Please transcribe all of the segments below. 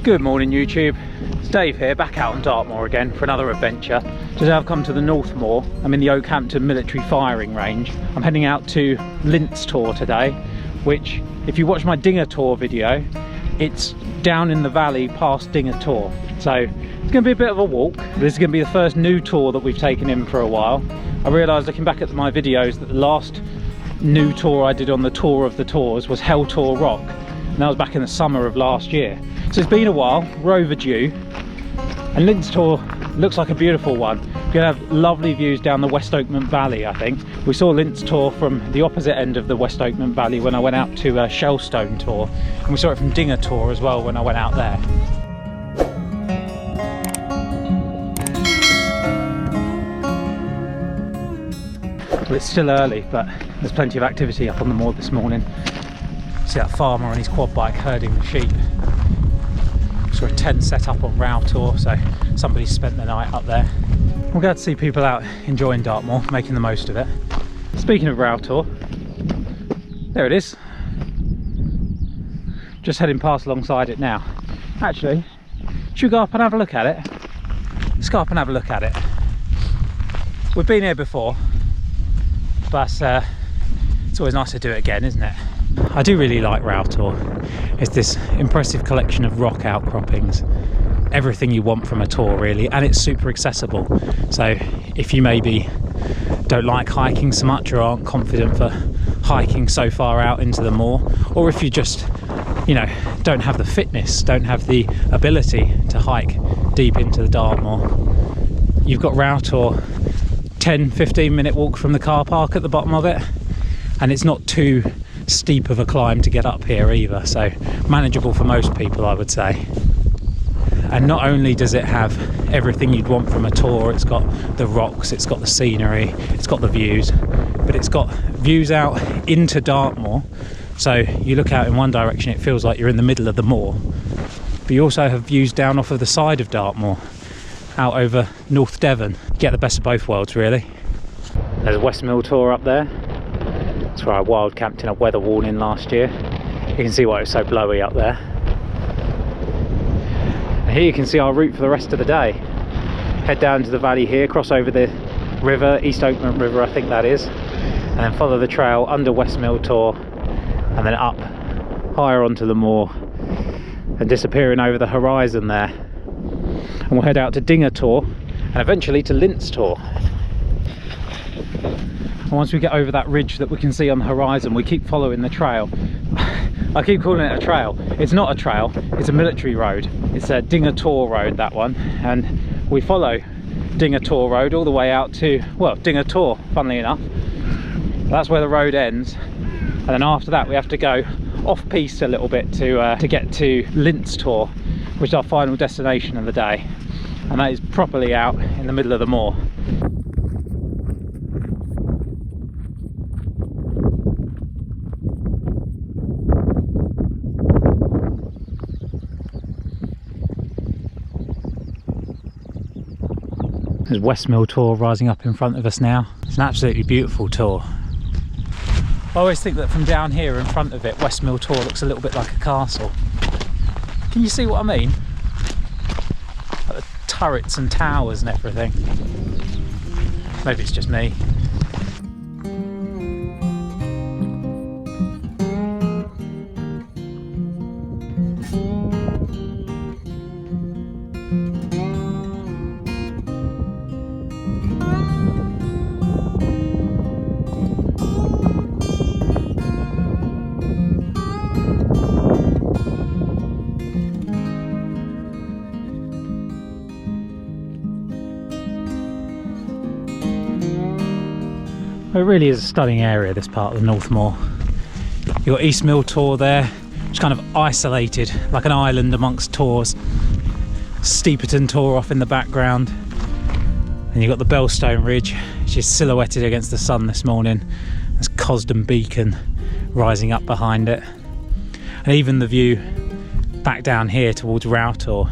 Good morning YouTube, it's Dave here, back out on Dartmoor again for another adventure. Today I've come to the North Moor. I'm in the Oakhampton military firing range. I'm heading out to Lints Tor today, which if you watch my Dinger Tor video, it's down in the valley past Dinger Tor. So it's going to be a bit of a walk. This is going to be the first new tour that we've taken in for a while. I realised looking back at my videos that the last new tour I did on the Tour of the Tours was Rowtor Rock, and that was back in the summer of last year. So it's been a while, we're overdue, and Lints Tor looks like a beautiful one. We're going to have lovely views down the West Oakmont Valley, I think. We saw Lints Tor from the opposite end of the West Oakmont Valley when I went out to Shellstone Tor, and we saw it from Dinger Tor as well when I went out there. Well, it's still early, but there's plenty of activity up on the moor this morning. See that farmer on his quad bike herding the sheep. Saw a tent set up on Rowtor, so somebody's spent the night up there. We're glad to see people out enjoying Dartmoor, making the most of it. Speaking of Rowtor, there it is. Just heading past alongside it now. Actually, should we go up and have a look at it? Let's go up and have a look at it. We've been here before, but it's always nice to do it again, isn't it? I do really like Rowtor. It's this impressive collection of rock outcroppings. Everything you want from a tour really, and it's super accessible. So if you maybe don't like hiking so much or aren't confident for hiking so far out into the moor, or if you just, you know, don't have the fitness, don't have the ability to hike deep into the Dartmoor, you've got Rowtor, 10-15 minute walk from the car park at the bottom of it, and it's not too steep of a climb to get up here either, so manageable for most people, I would say. And not only does it have everything you'd want from a tour, it's got the rocks, it's got the scenery, it's got the views, but it's got views out into Dartmoor, so you look out in one direction, it feels like you're in the middle of the moor, but you also have views down off of the side of Dartmoor out over North Devon. You get the best of both worlds really. There's a West Mill Tor up there. That's where I wild camped in a weather warning last year. You can see why it was so blowy up there. And here you can see our route for the rest of the day. Head down to the valley here, cross over the river, East Oakmont River I think that is, and then follow the trail under West Mill Tor and then up higher onto the moor and disappearing over the horizon there. And we'll head out to Dinger Tor and eventually to Lints Tor. And once we get over that ridge that we can see on the horizon, we keep following the trail. I keep calling it a trail. It's not a trail, it's a military road. It's a Dinger Tor road, that one. And we follow Dinger Tor road all the way out to, well, Dinger Tor, funnily enough. That's where the road ends. And then after that we have to go off-piste a little bit to get to Lints Tor, which is our final destination of the day. And that is properly out in the middle of the moor. There's West Mill Tor rising up in front of us now. It's an absolutely beautiful tour. I always think that from down here in front of it, West Mill Tor looks a little bit like a castle. Can you see what I mean? Like the turrets and towers and everything. Maybe it's just me. It really is a stunning area, this part of the North Moor. You've got East Mill Tor there, just kind of isolated, like an island amongst tors. Steeperton Tor off in the background. And you've got the Bellstone Ridge, which is silhouetted against the sun this morning. There's Cosden Beacon rising up behind it. And even the view back down here towards Rowtor,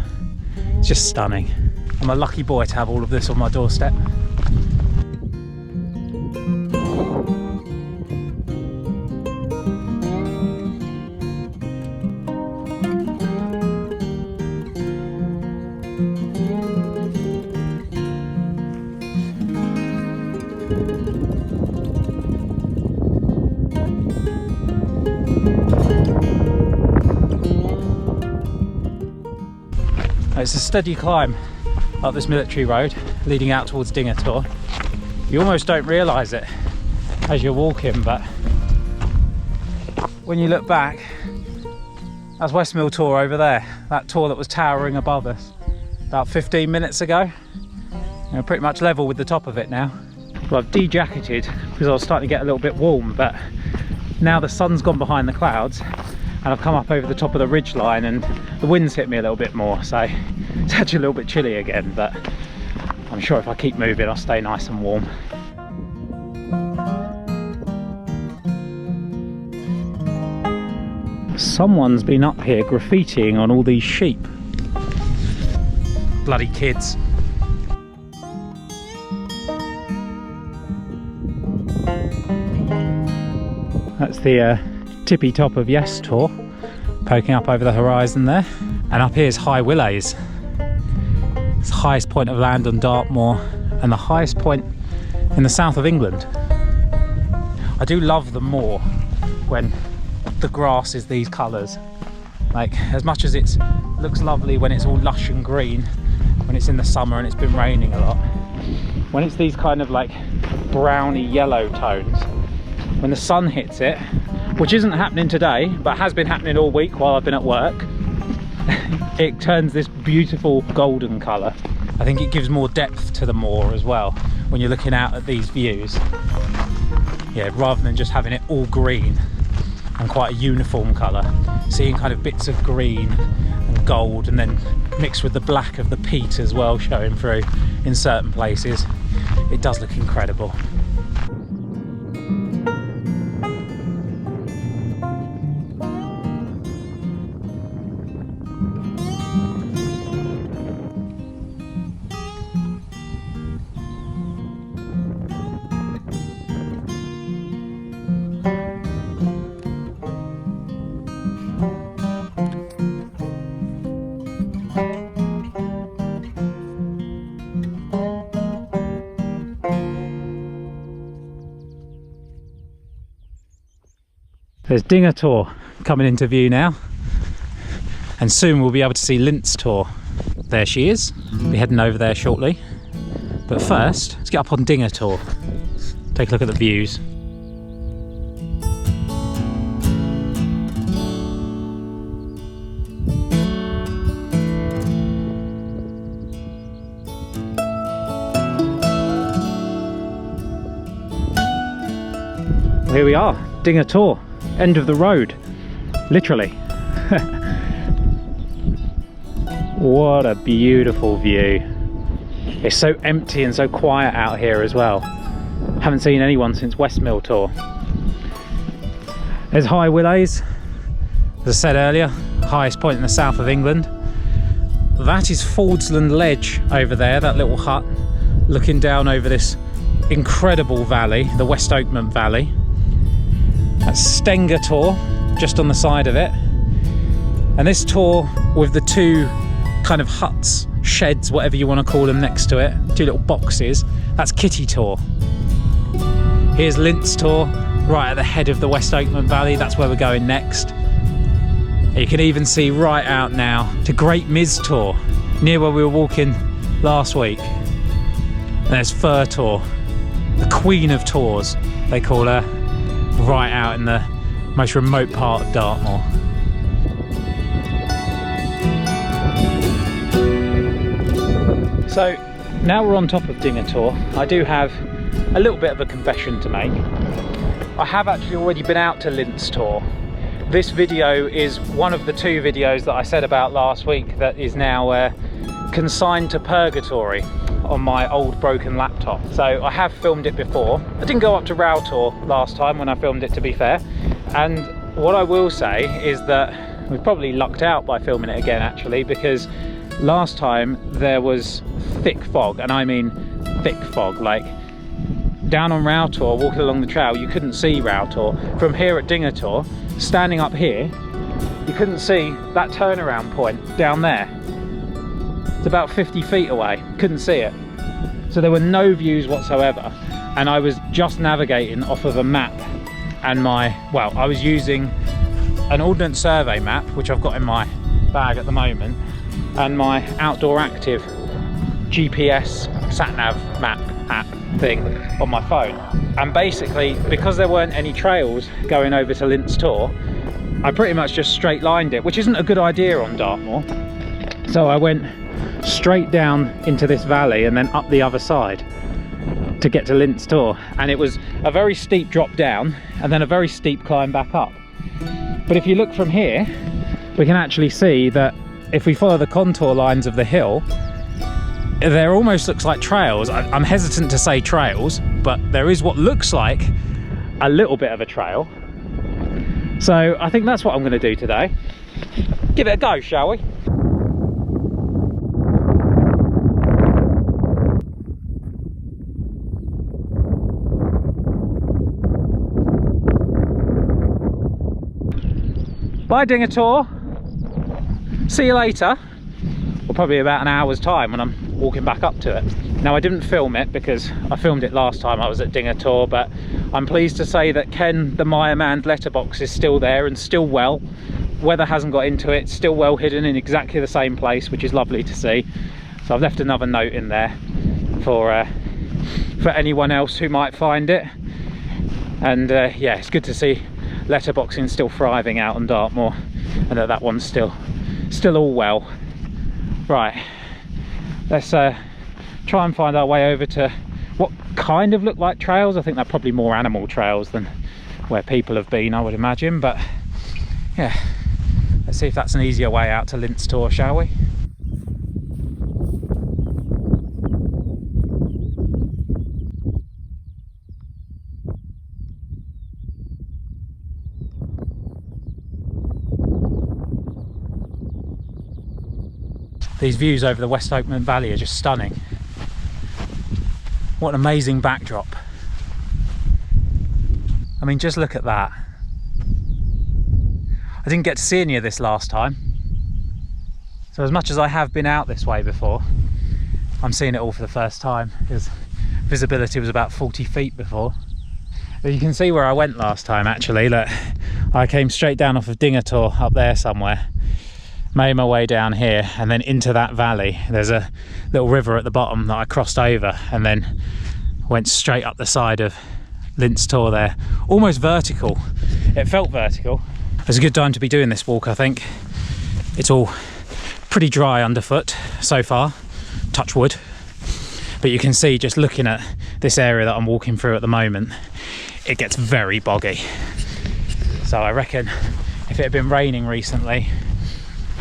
it's just stunning. I'm a lucky boy to have all of this on my doorstep. It's a steady climb up this military road leading out towards Dinger Tor. You almost don't realise it as you're walking, but when you look back, that's Westmill Tor over there, that tor that was towering above us about 15 minutes ago. We're pretty much level with the top of it now. Well, I've de-jacketed because I was starting to get a little bit warm, but now the sun's gone behind the clouds and I've come up over the top of the ridge line and the wind's hit me a little bit more, so it's actually a little bit chilly again, but I'm sure if I keep moving I'll stay nice and warm. Someone's been up here graffitiing on all these sheep. Bloody kids. That's the tippy top of Yes Tor, poking up over the horizon there. And up here is High Willowes. It's the highest point of land on Dartmoor and the highest point in the south of England. I do love the moor when the grass is these colours. Like, as much as it looks lovely when it's all lush and green, when it's in the summer and it's been raining a lot, when it's these kind of like browny yellow tones, when the sun hits it, which isn't happening today but has been happening all week while I've been at work, it turns this beautiful golden colour. I think it gives more depth to the moor as well when you're looking out at these views. Yeah, rather than just having it all green and quite a uniform colour, seeing kind of bits of green and gold and then mixed with the black of the peat as well showing through in certain places, it does look incredible. There's Dinger Tor coming into view now, and soon we'll be able to see Lints Tor. There she is. We'll be heading over there shortly. But first, let's get up on Dinger Tor. Take a look at the views. Here we are, Dinger Tor. End of the road, literally. What a beautiful view. It's so empty and so quiet out here as well. Haven't seen anyone since Westmill Tor. There's High Willowes, as I said earlier, highest point in the south of England. That is Fordsland Ledge over there, that little hut, looking down over this incredible valley, the West Oakmont Valley. That's Dinger Tor, just on the side of it. And this tor with the two kind of huts, sheds, whatever you want to call them, next to it, two little boxes, that's Kitty Tor. Here's Lints Tor, right at the head of the West Oakmont Valley. That's where we're going next. You can even see right out now to Great Mis Tor, near where we were walking last week. And there's Fir Tor, the Queen of Tors, they call her, right out in the most remote part of Dartmoor. So now we're on top of Dinger Tor. I do have a little bit of a confession to make. I have actually already been out to Lints Tor. This video is one of the two videos that I said about last week that is now consigned to purgatory on my old broken laptop. So I have filmed it before. I didn't go up to Rowtor last time when I filmed it, to be fair. And what I will say is that we've probably lucked out by filming it again, actually, because last time there was thick fog, and I mean thick fog. Like down on Rowtor, walking along the trail, you couldn't see Rowtor. From here at Dinger Tor, standing up here, you couldn't see that turnaround point down there. It's about 50 feet away, couldn't see it. So there were no views whatsoever, and I was just navigating off of a map and well, I was using an Ordnance Survey map, which I've got in my bag at the moment, and my Outdoor Active GPS sat-nav map app thing on my phone. And basically, because there weren't any trails going over to Lints Tor, I pretty much just straight lined it, which isn't a good idea on Dartmoor. So I went straight down into this valley and then up the other side to get to Lints Tor, and it was a very steep drop down and then a very steep climb back up. But if you look from here, we can actually see that if we follow the contour lines of the hill, there almost looks like trails. I'm hesitant to say trails, but there is what looks like a little bit of a trail. So I think that's what I'm going to do today. Give it a go, shall we? Bye, Dinger Tor. See you later. Well, probably about an hour's time when I'm walking back up to it. Now, I didn't film it because I filmed it last time I was at Dinger Tor, but I'm pleased to say that Ken, the Meyerman letterbox, is still there and still well. Weather hasn't got into it, still well hidden in exactly the same place, which is lovely to see. So I've left another note in there for anyone else who might find it. And yeah, it's good to see letterboxing still thriving out on Dartmoor, and that one's still all well. Right, let's try and find our way over to what kind of look like trails. I think they're probably more animal trails than where people have been, I would imagine, but yeah, let's see if that's an easier way out to Lints Tor, shall we? These views over the West Oakland Valley are just stunning. What an amazing backdrop. I mean, just look at that. I didn't get to see any of this last time. So as much as I have been out this way before, I'm seeing it all for the first time, because visibility was about 40 feet before. But you can see where I went last time, actually. Look, I came straight down off of Dinger Tor up there somewhere, made my way down here and then into that valley. There's a little river at the bottom that I crossed over and then went straight up the side of Lints Tor there, almost vertical. It felt vertical. It's a good time to be doing this walk, I think. It's all pretty dry underfoot so far, touch wood, but you can see just looking at this area that I'm walking through at the moment, it gets very boggy. So I reckon if it had been raining recently,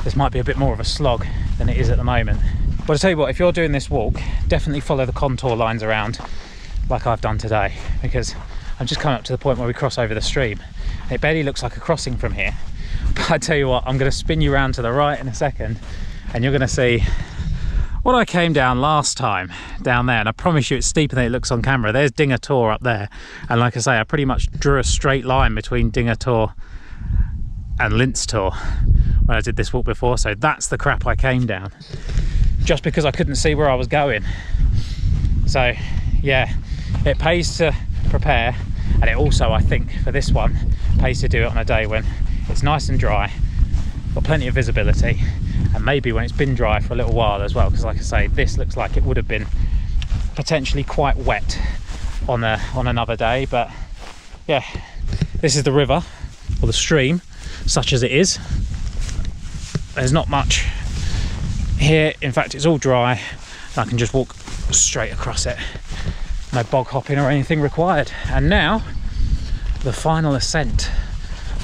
this might be a bit more of a slog than it is at the moment. But I'll tell you what, if you're doing this walk, definitely follow the contour lines around like I've done today, because I'm just coming up to the point where we cross over the stream. It barely looks like a crossing from here. But I tell you what, I'm going to spin you around to the right in a second and you're going to see what I came down last time down there. And I promise you it's steeper than it looks on camera. There's Dinger Tor up there. And like I say, I pretty much drew a straight line between Dinger Tor and Lints Tor when I did this walk before, so that's the crap I came down just because I couldn't see where I was going. So yeah, it pays to prepare, and it also, I think for this one, pays to do it on a day when it's nice and dry, got plenty of visibility, and maybe when it's been dry for a little while as well, because like I say, this looks like it would have been potentially quite wet on another day. But yeah, this is the river, or the stream, such as it is. There's not much here, in fact it's all dry and I can just walk straight across it, no bog hopping or anything required. And now the final ascent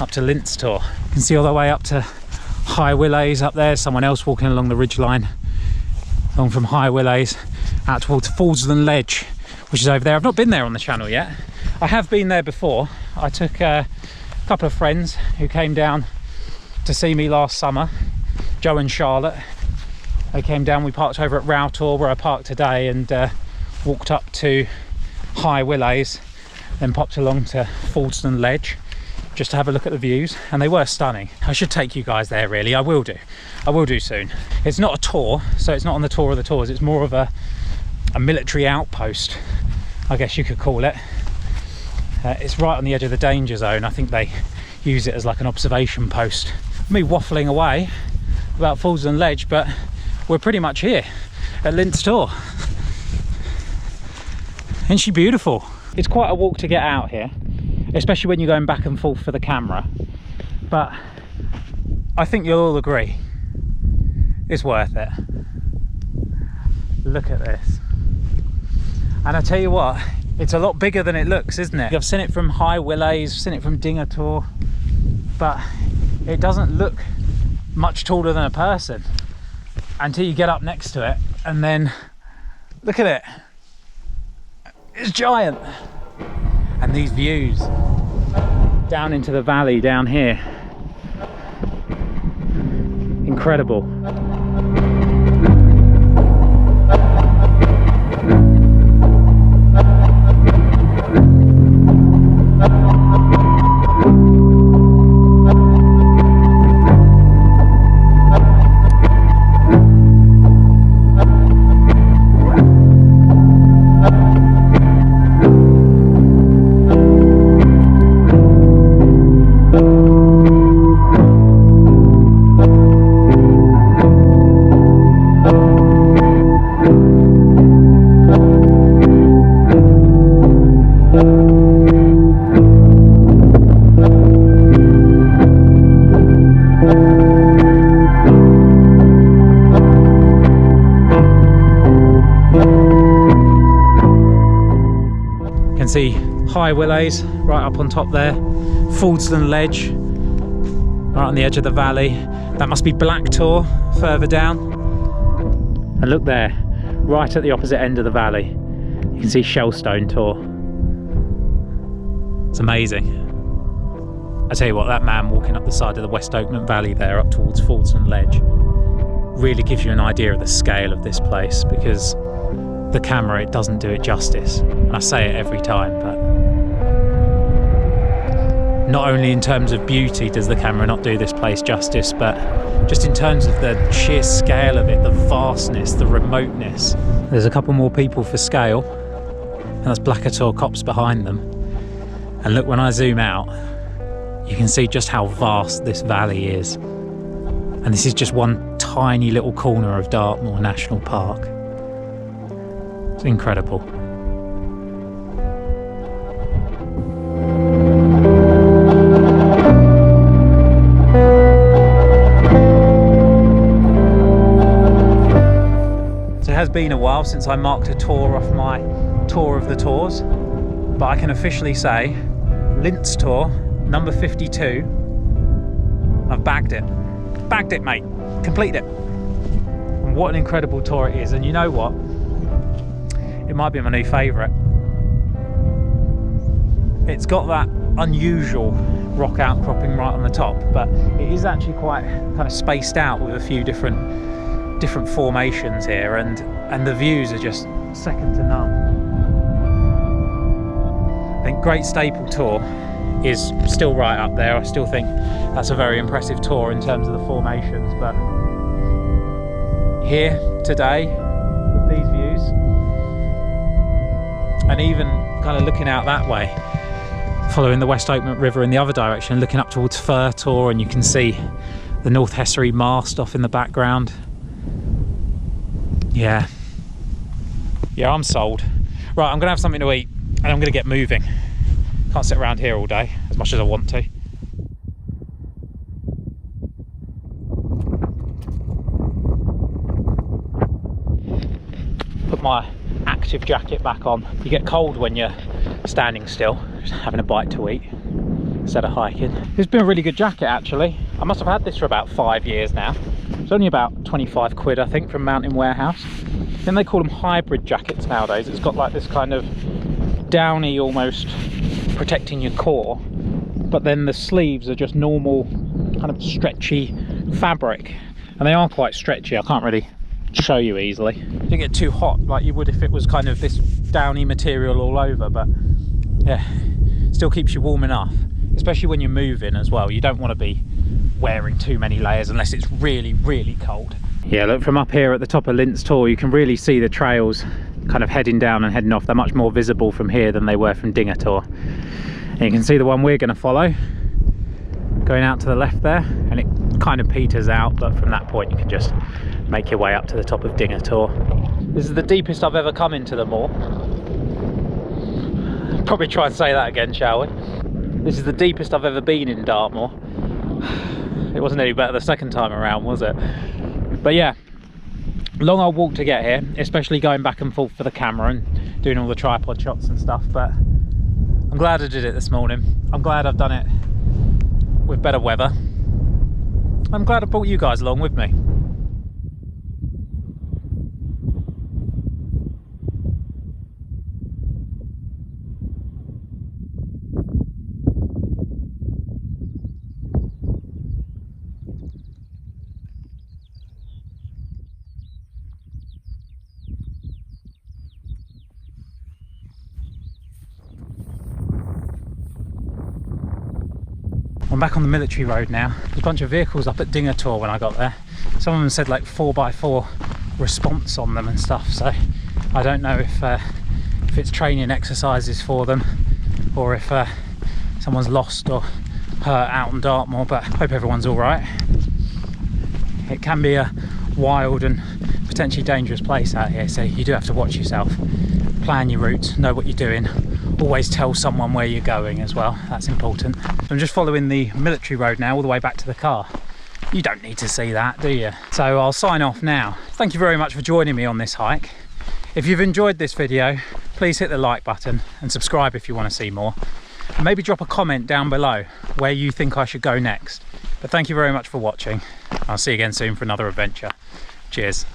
up to Lints Tor. You can see all the way up to High Willowes up there, someone else walking along the ridge line, along from High Willowes out towards Fallsland Ledge, which is over there. I've not been there on the channel yet. I have been there before. I took a couple of friends who came down to see me last summer, Joe and Charlotte. They came down, we parked over at Rowtor where I parked today, and walked up to High Willowes, then popped along to Fallsland Ledge just to have a look at the views, and they were stunning. I should take you guys there, really. I will do soon. It's not a tour, so it's not on the tour of the tours, it's more of a military outpost, I guess you could call it. It's right on the edge of the danger zone. I think they use it as like an observation post. Me waffling away about Falls and Ledge, but we're pretty much here at Lints Tor. Isn't she beautiful? It's quite a walk to get out here, especially when you're going back and forth for the camera, but I think you'll all agree it's worth it. Look at this. And I tell you what, it's a lot bigger than it looks, isn't it? I've seen it from high Willays, seen it from Dinger Tor, but it doesn't look much taller than a person until you get up next to it, and then look at it. It's giant. And these views down into the valley down here, incredible. See high Willays right up on top there, Faldsland Ledge right on the edge of the valley. That must be Black Tor further down, and look there, right at the opposite end of the valley, you can see Shellstone Tor. It's amazing. I tell you what, that man walking up the side of the West Oakland Valley there up towards Faldsland Ledge really gives you an idea of the scale of this place, because the camera, it doesn't do it justice, and I say it every time, but not only in terms of beauty does the camera not do this place justice, but just in terms of the sheer scale of it, the vastness, the remoteness. There's a couple more people for scale, and that's Black Tor Copse behind them, and look, when I zoom out you can see just how vast this valley is, and this is just one tiny little corner of Dartmoor National Park. It's incredible. So it has been a while since I marked a tour off my tour of the tours, but I can officially say Lints Tor number 52, I've bagged it. Bagged it, mate. Complete it. And what an incredible tour it is. And you know what? It might be my new favourite. It's got that unusual rock outcropping right on the top, but it is actually quite kind of spaced out with a few different formations here, and the views are just second to none. I think Great Staple Tor is still right up there. I still think that's a very impressive tour in terms of the formations, but here today with these views, and even kind of looking out that way, following the West Oakland River in the other direction, looking up towards Fir Tor, and you can see the North Hessery mast off in the background. Yeah, I'm sold. Right, I'm gonna have something to eat and I'm gonna get moving. Can't sit around here all day as much as I want to. Put my active jacket back on. You get cold when you're standing still, just having a bite to eat instead of hiking. It's been a really good jacket actually. I must have had this for about 5 years now. It's only about 25 quid I think from Mountain Warehouse. Then they call them hybrid jackets nowadays. It's got like this kind of downy almost protecting your core, but then the sleeves are just normal kind of stretchy fabric, and they are quite stretchy. I can't really show you easily. You don't get too hot like you would if it was kind of this downy material all over, but yeah, still keeps you warm enough, especially when you're moving as well. You don't want to be wearing too many layers unless it's really, really cold. Yeah, look, from up here at the top of Lints Tor, you can really see the trails kind of heading down and heading off. They're much more visible from here than they were from Dinger Tor. And you can see the one we're going to follow going out to the left there, and it kind of peters out, but from that point you can just make your way up to the top of Dinger Tor. This is the deepest I've ever come into the moor. Probably try and say that again, shall we? This is the deepest I've ever been in Dartmoor. It wasn't any better the second time around, was it? But yeah, long old walk to get here, especially going back and forth for the camera and doing all the tripod shots and stuff, but I'm glad I did it this morning. I'm glad I've done it with better weather. I'm glad I brought you guys along with me. I'm back on the military road now. There's a bunch of vehicles up at Dinger Tor when I got there. Some of them said like 4x4 response on them and stuff, so I don't know if it's training exercises for them or if someone's lost or hurt out in Dartmoor, but I hope everyone's all right. It can be a wild and potentially dangerous place out here, so you do have to watch yourself, plan your route, know what you're doing. Always tell someone where you're going as well, that's important. I'm just following the military road now all the way back to the car. You don't need to see that, do you? So I'll sign off now. Thank you very much for joining me on this hike. If you've enjoyed this video, please hit the like button and subscribe if you want to see more. And maybe drop a comment down below where you think I should go next. But thank you very much for watching. I'll see you again soon for another adventure. Cheers.